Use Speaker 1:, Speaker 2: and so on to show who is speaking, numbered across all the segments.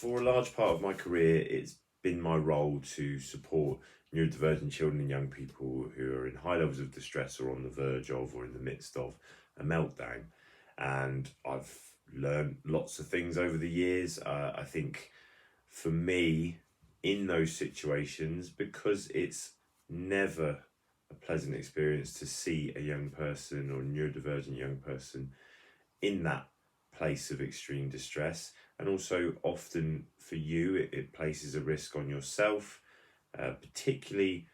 Speaker 1: For a large part of my career, it's been my role to support neurodivergent children and young people who are in high levels of distress or on the verge of or in the midst of a meltdown. And I've learned lots of things over the years. I think for me, in those situations, because it's never a pleasant experience to see a young person or a neurodivergent young person in that place of extreme distress, and also often for you it places a risk on yourself, particularly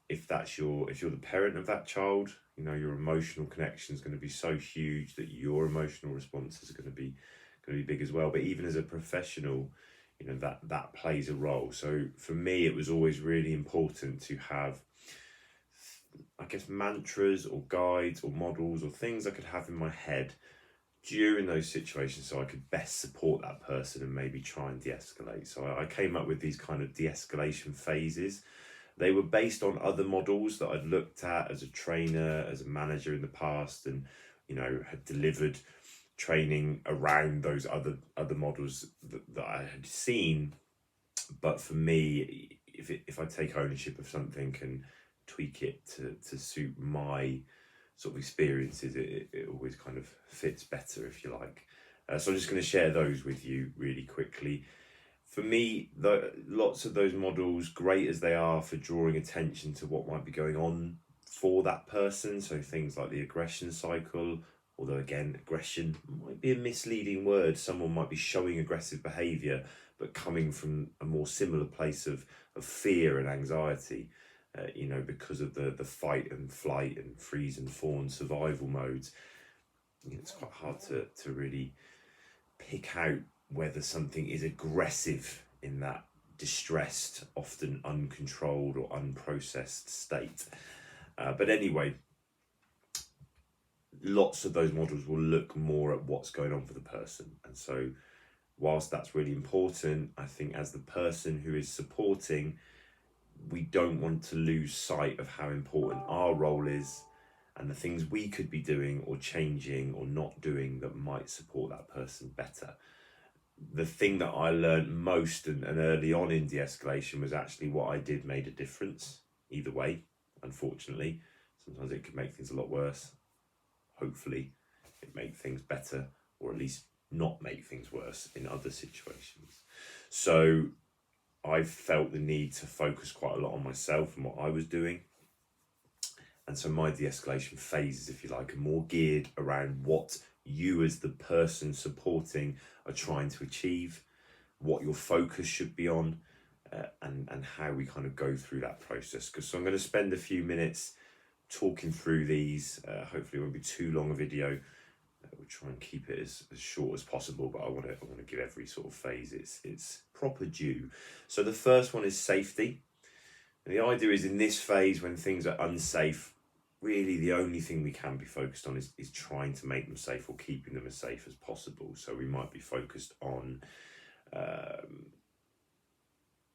Speaker 1: if you're the parent of that child. You know, your emotional connection is going to be so huge that your emotional responses are going to be big as well. But even as a professional, you know, that plays a role. So for me, it was always really important to have, I guess, mantras or guides or models or things I could have in my head during those situations so I could best support that person and maybe try and de-escalate. So I came up with these kind of de-escalation phases. They were based on other models that I'd looked at as a trainer, as a manager in the past, and, you know, had delivered training around those other models that I had seen. But for me, if I take ownership of something and tweak it to suit my sort of experiences, it always kind of fits better, if you like. So I'm just going to share those with you really quickly. For me, lots of those models, great as they are for drawing attention to what might be going on for that person, so things like the aggression cycle, although again, aggression might be a misleading word. Someone might be showing aggressive behaviour, but coming from a more similar place of fear and anxiety, you know, because of the fight and flight and freeze and fawn survival modes. You know, it's quite hard to really pick out whether something is aggressive in that distressed, often uncontrolled or unprocessed state. But anyway, lots of those models will look more at what's going on for the person. And so whilst that's really important, I think as the person who is supporting, we don't want to lose sight of how important our role is and the things we could be doing or changing or not doing that might support that person better. The thing that I learned most and early on in de-escalation was actually what I did made a difference either way. Unfortunately, sometimes it could make things a lot worse. Hopefully it make things better, or at least not make things worse in other situations. So I felt the need to focus quite a lot on myself and what I was doing. And so my de-escalation phases, if you like, are more geared around what you as the person supporting are trying to achieve, what your focus should be on, and how we kind of go through that process. So I'm going to spend a few minutes talking through these. Hopefully it won't be too long a video. We'll try and keep it as short as possible, but I want to give every sort of phase its proper due. So the first one is safety. And the idea is, in this phase, when things are unsafe, really the only thing we can be focused on is trying to make them safe or keeping them as safe as possible. So we might be focused on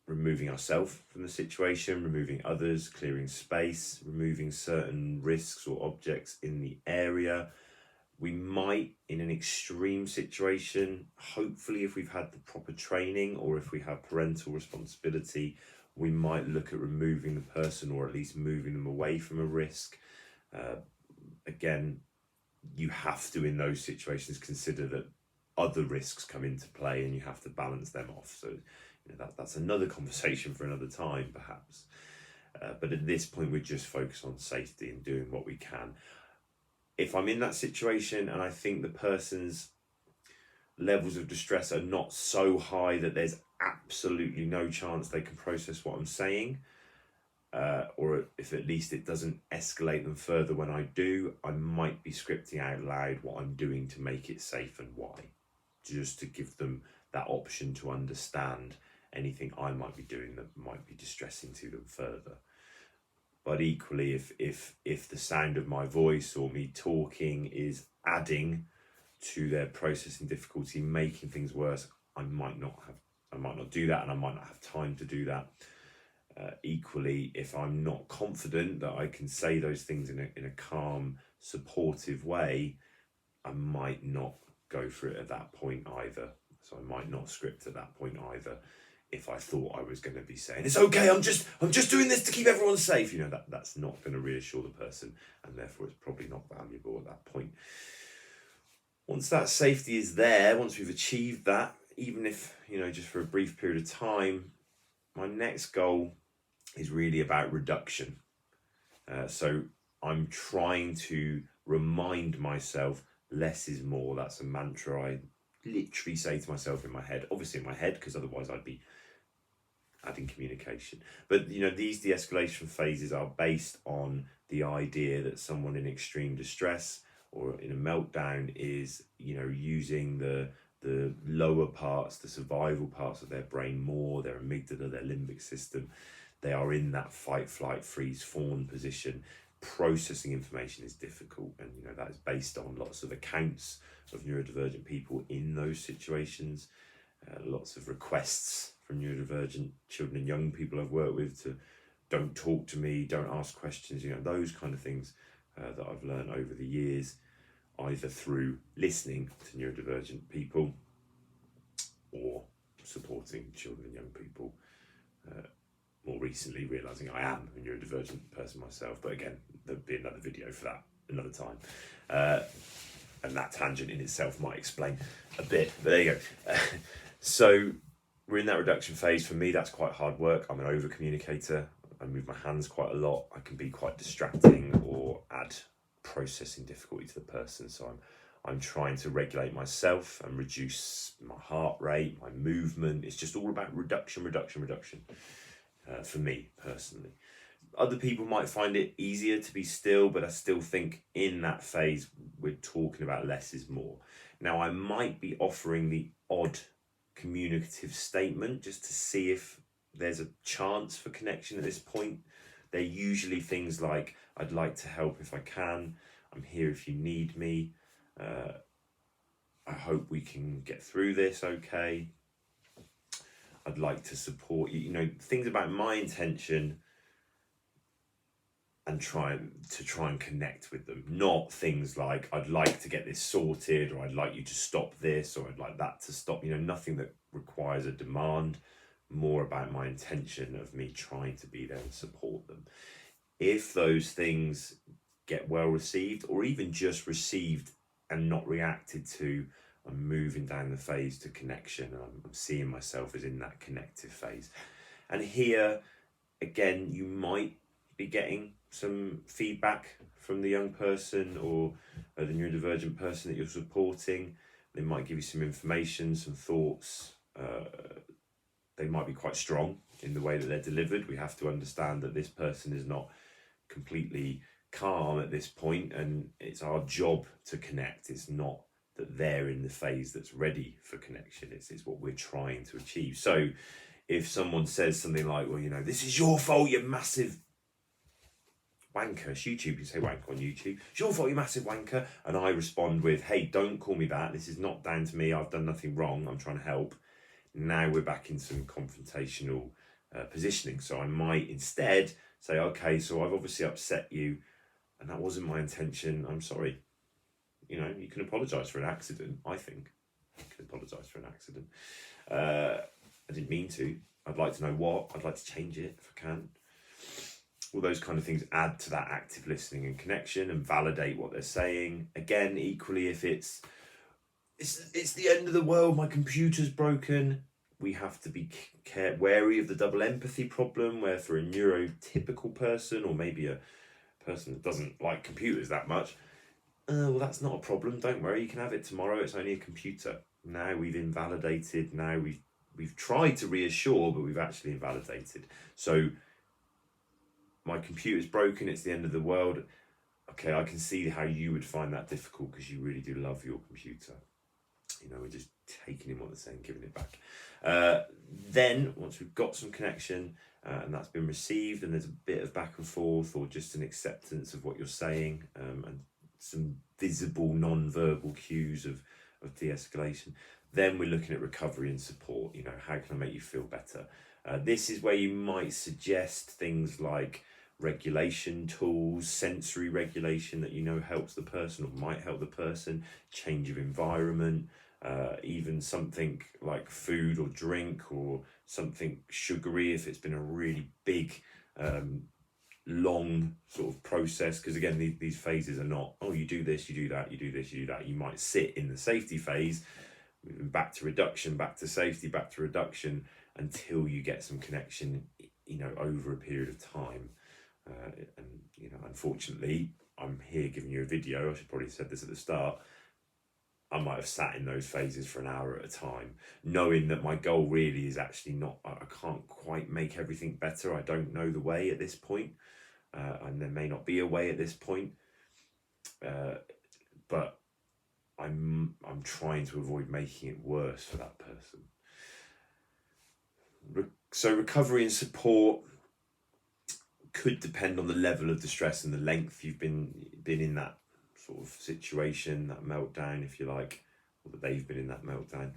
Speaker 1: removing ourselves from the situation, removing others, clearing space, removing certain risks or objects in the area. We might, in an extreme situation, hopefully if we've had the proper training or if we have parental responsibility, we might look at removing the person or at least moving them away from a risk. Again, you have to, in those situations, consider that other risks come into play and you have to balance them off. So, you know, that's another conversation for another time, perhaps. But at this point, we're just focused on safety and doing what we can. If I'm in that situation and I think the person's levels of distress are not so high that there's absolutely no chance they can process what I'm saying, or if at least it doesn't escalate them further when I do, I might be scripting out loud what I'm doing to make it safe and why, just to give them that option to understand anything I might be doing that might be distressing to them further. But equally, if the sound of my voice or me talking is adding to their processing difficulty, making things worse, I might not do that, and I might not have time to do that. Equally, if I'm not confident that I can say those things in a calm, supportive way, I might not go for it at that point either. So So I might not script at that point either. If I thought I was going to be saying, it's okay, I'm just doing this to keep everyone safe, you know, that's not going to reassure the person, and therefore it's probably not valuable at that point. Once that safety is there, once we've achieved that, even if, you know, just for a brief period of time, my next goal is really about reduction. So I'm trying to remind myself less is more. That's a mantra I literally say to myself in my head, obviously in my head, because otherwise I'd be adding communication. But, you know, these de-escalation phases are based on the idea that someone in extreme distress or in a meltdown is, you know, using the lower parts, the survival parts of their brain more, their amygdala, their limbic system. They are in that fight, flight, freeze, fawn position. Processing information is difficult, and, you know, that is based on lots of accounts of neurodivergent people in those situations. Lots of requests from neurodivergent children and young people I've worked with to don't talk to me, don't ask questions, you know, those kind of things that I've learned over the years, either through listening to neurodivergent people or supporting children and young people. More recently realising I am a neurodivergent person myself, but again, there'll be another video for that another time. And that tangent in itself might explain a bit, but there you go. So we're in that reduction phase. For me, that's quite hard work. I'm an over communicator. I move my hands quite a lot. I can be quite distracting or add processing difficulty to the person. So I'm trying to regulate myself and reduce my heart rate, my movement. It's just all about reduction. For me personally. Other people might find it easier to be still, but I still think in that phase we're talking about less is more. Now, I might be offering the odd communicative statement just to see if there's a chance for connection at this point. They're usually things like, I'd like to help if I can, I'm here if you need me, I hope we can get through this okay, I'd like to support you, you know, things about my intention, and try and connect with them. Not things like, I'd like to get this sorted, or I'd like you to stop this, or I'd like that to stop, you know, nothing that requires a demand, more about my intention of me trying to be there and support them. If those things get well received, or even just received and not reacted to, I'm moving down the phase to connection, and I'm seeing myself as in that connective phase. And here, again, you might be getting some feedback from the young person or the neurodivergent person that you're supporting. They might give you some information, some thoughts. They might be quite strong in the way that they're delivered. We have to understand that this person is not completely calm at this point, and it's our job to connect. It's not that they're in the phase that's ready for connection. It's what we're trying to achieve. So if someone says something like, well, you know, this is your fault, you massive wanker. It's YouTube, you say wanker on YouTube. It's your fault, you massive wanker. And I respond with, hey, don't call me that. This is not down to me. I've done nothing wrong. I'm trying to help. Now we're back in some confrontational positioning. So I might instead say, okay, so I've obviously upset you, and that wasn't my intention. I'm sorry. You know, you can apologise for an accident, I think. You can apologise for an accident. I didn't mean to. I'd like to know what. I'd like to change it if I can. All those kind of things add to that active listening and connection and validate what they're saying. Again, equally, if it's the end of the world, my computer's broken, we have to be wary of the double empathy problem, where for a neurotypical person, or maybe a person that doesn't like computers that much, well, that's not a problem, don't worry, you can have it tomorrow, it's only a computer. Now we've invalidated, now we've tried to reassure, but we've actually invalidated. So my computer's broken, it's the end of the world. Okay, I can see how you would find that difficult because you really do love your computer. You know, we're just taking in what they're saying, giving it back. Then, once we've got some connection and that's been received, and there's a bit of back and forth, or just an acceptance of what you're saying, and some visible non-verbal cues of de-escalation, then we're looking at recovery and support. You know, how can I make you feel better? This is where you might suggest things like regulation tools, sensory regulation that you know helps the person or might help the person, change of environment, even something like food or drink or something sugary if it's been a really big long sort of process, because again these phases are not, oh, you do this, you do that, you do this, you do that. You might sit in the safety phase, moving back to reduction, back to safety, back to reduction, until you get some connection, you know, over a period of time. And you know, unfortunately, I'm here giving you a video. I should probably have said this at the start. I might have sat in those phases for an hour at a time, knowing that my goal really is actually not, I can't quite make everything better. I don't know the way at this point, and there may not be a way at this point, but I'm trying to avoid making it worse for that person. So recovery and support could depend on the level of distress and the length you've been in that sort of situation, that meltdown, if you like, or that they've been in that meltdown.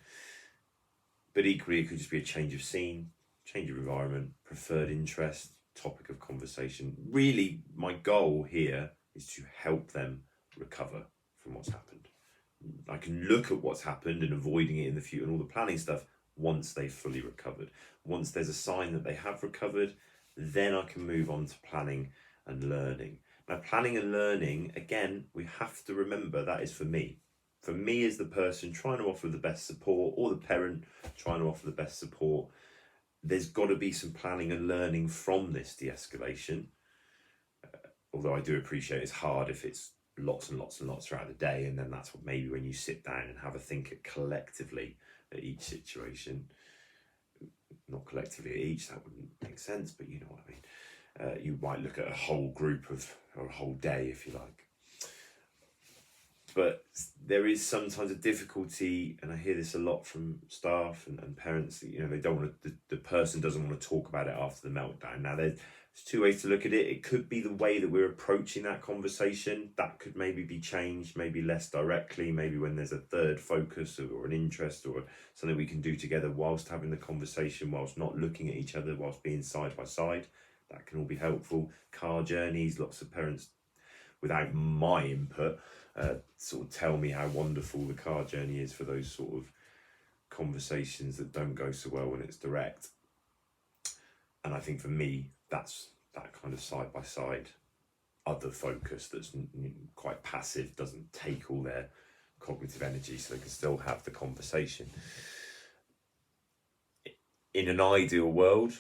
Speaker 1: But equally, it could just be a change of scene, change of environment, preferred interest, topic of conversation. Really, my goal here is to help them recover from what's happened. I can look at what's happened and avoiding it in the future and all the planning stuff once they've fully recovered. Once there's a sign that they have recovered, then I can move on to planning and learning. Now, planning and learning, again, we have to remember that is for me. For me as the person trying to offer the best support, or the parent trying to offer the best support, there's got to be some planning and learning from this de-escalation. Although I do appreciate it's hard if it's lots and lots and lots throughout the day, and then that's what maybe when you sit down and have a think collectively at each situation. Not collectively at each, that wouldn't make sense, but you know what I mean. You might look at a whole group of, or a whole day if you like. But there is sometimes a difficulty, and I hear this a lot from staff and parents, that, you know, they don't want to, the person doesn't want to talk about it after the meltdown. Now there's two ways to look at it. It could be the way that we're approaching that conversation. That could maybe be changed, maybe less directly, maybe when there's a third focus or an interest or something we can do together whilst having the conversation, whilst not looking at each other, whilst being side by side. That can all be helpful. Car journeys, lots of parents, without my input, sort of tell me how wonderful the car journey is for those sort of conversations that don't go so well when it's direct. And I think for me, that's that kind of side by side other focus that's quite passive, doesn't take all their cognitive energy, so they can still have the conversation. In an ideal world,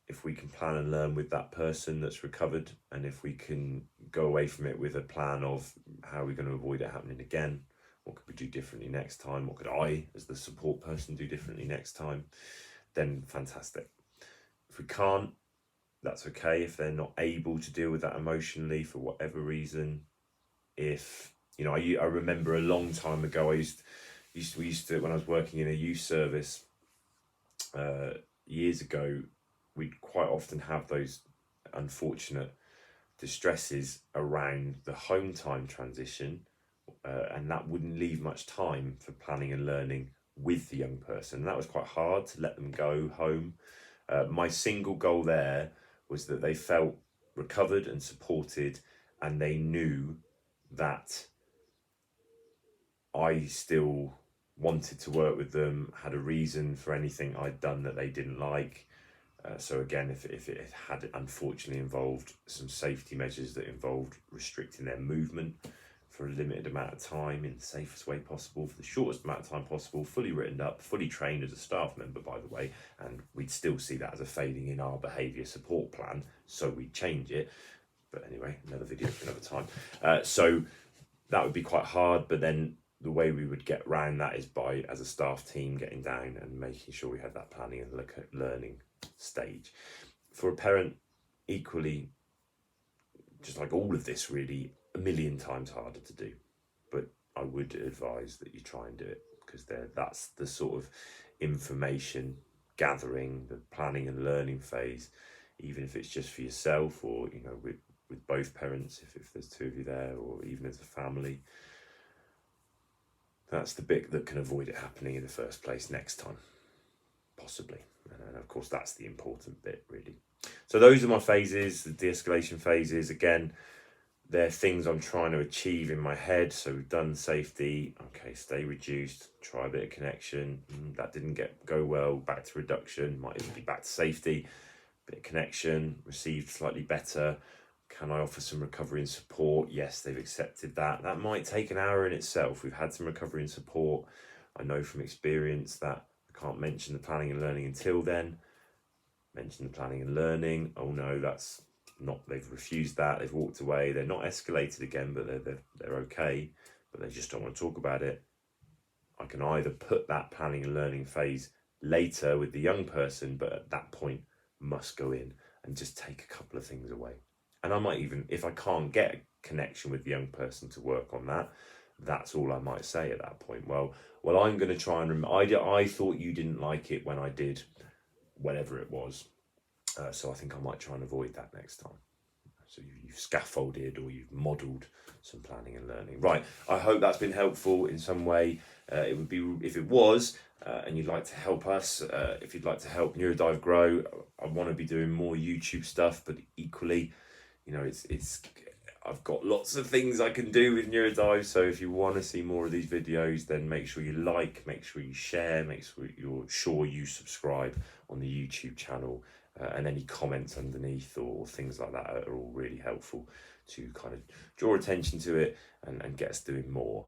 Speaker 1: if we can plan and learn with that person that's recovered, and if we can go away from it with a plan of how we're going to avoid it happening again, what could we do differently next time, what could I as the support person do differently next time, then fantastic. If we can't, that's okay. If they're not able to deal with that emotionally for whatever reason, if, you know, I remember a long time ago, we used to, when I was working in a youth service years ago, we'd quite often have those unfortunate distresses around the home time transition, and that wouldn't leave much time for planning and learning with the young person. And that was quite hard to let them go home. My single goal there was that they felt recovered and supported, and they knew that I still wanted to work with them, had a reason for anything I'd done that they didn't like. So again, if it had unfortunately involved some safety measures that involved restricting their movement for a limited amount of time in the safest way possible, for the shortest amount of time possible, fully written up, fully trained as a staff member, by the way, and we'd still see that as a failing in our behaviour support plan, so we'd change it. But anyway, another video for another time. So that would be quite hard, but then the way we would get around that is by, as a staff team, getting down and making sure we had that planning and learning stage. For a parent, equally, just like all of this, really, a million times harder to do. But I would advise that you try and do it, because that's the sort of information gathering, the planning and learning phase, even if it's just for yourself, or, you know, with both parents, if there's two of you there, or even as a family. That's the bit that can avoid it happening in the first place next time, possibly. And of course, that's the important bit, really. So those are my phases, the de-escalation phases. Again, They're things I'm trying to achieve in my head. So we've done safety. Okay, stay reduced. Try a bit of connection. That didn't go well. Back to reduction. Might even be back to safety. Bit of connection. Received slightly better. Can I offer some recovery and support? Yes, they've accepted that. That might take an hour in itself. We've had some recovery and support. I know from experience that I can't mention the planning and learning until then. Mention the planning and learning. Oh no, that's not, they've refused that. They've walked away. They're not escalated again, but they're okay, but they just don't want to talk about it. I can either put that planning and learning phase later with the young person, but at that point must go in and just take a couple of things away. And I might even, if I can't get a connection with the young person to work on that, that's all I might say at that point. Well, I'm going to try and I thought you didn't like it when I did whatever it was. So I think I might try and avoid that next time. So you've scaffolded or you've modelled some planning and learning. Right, I hope that's been helpful in some way. It would be, if it was, and you'd like to help us, if you'd like to help Neurodive grow, I want to be doing more YouTube stuff, but equally, you know, it's I've got lots of things I can do with Neurodive, so if you want to see more of these videos, then make sure you like, make sure you share, make sure you subscribe on the YouTube channel, and any comments underneath or things like that are all really helpful to kind of draw attention to it and get us doing more.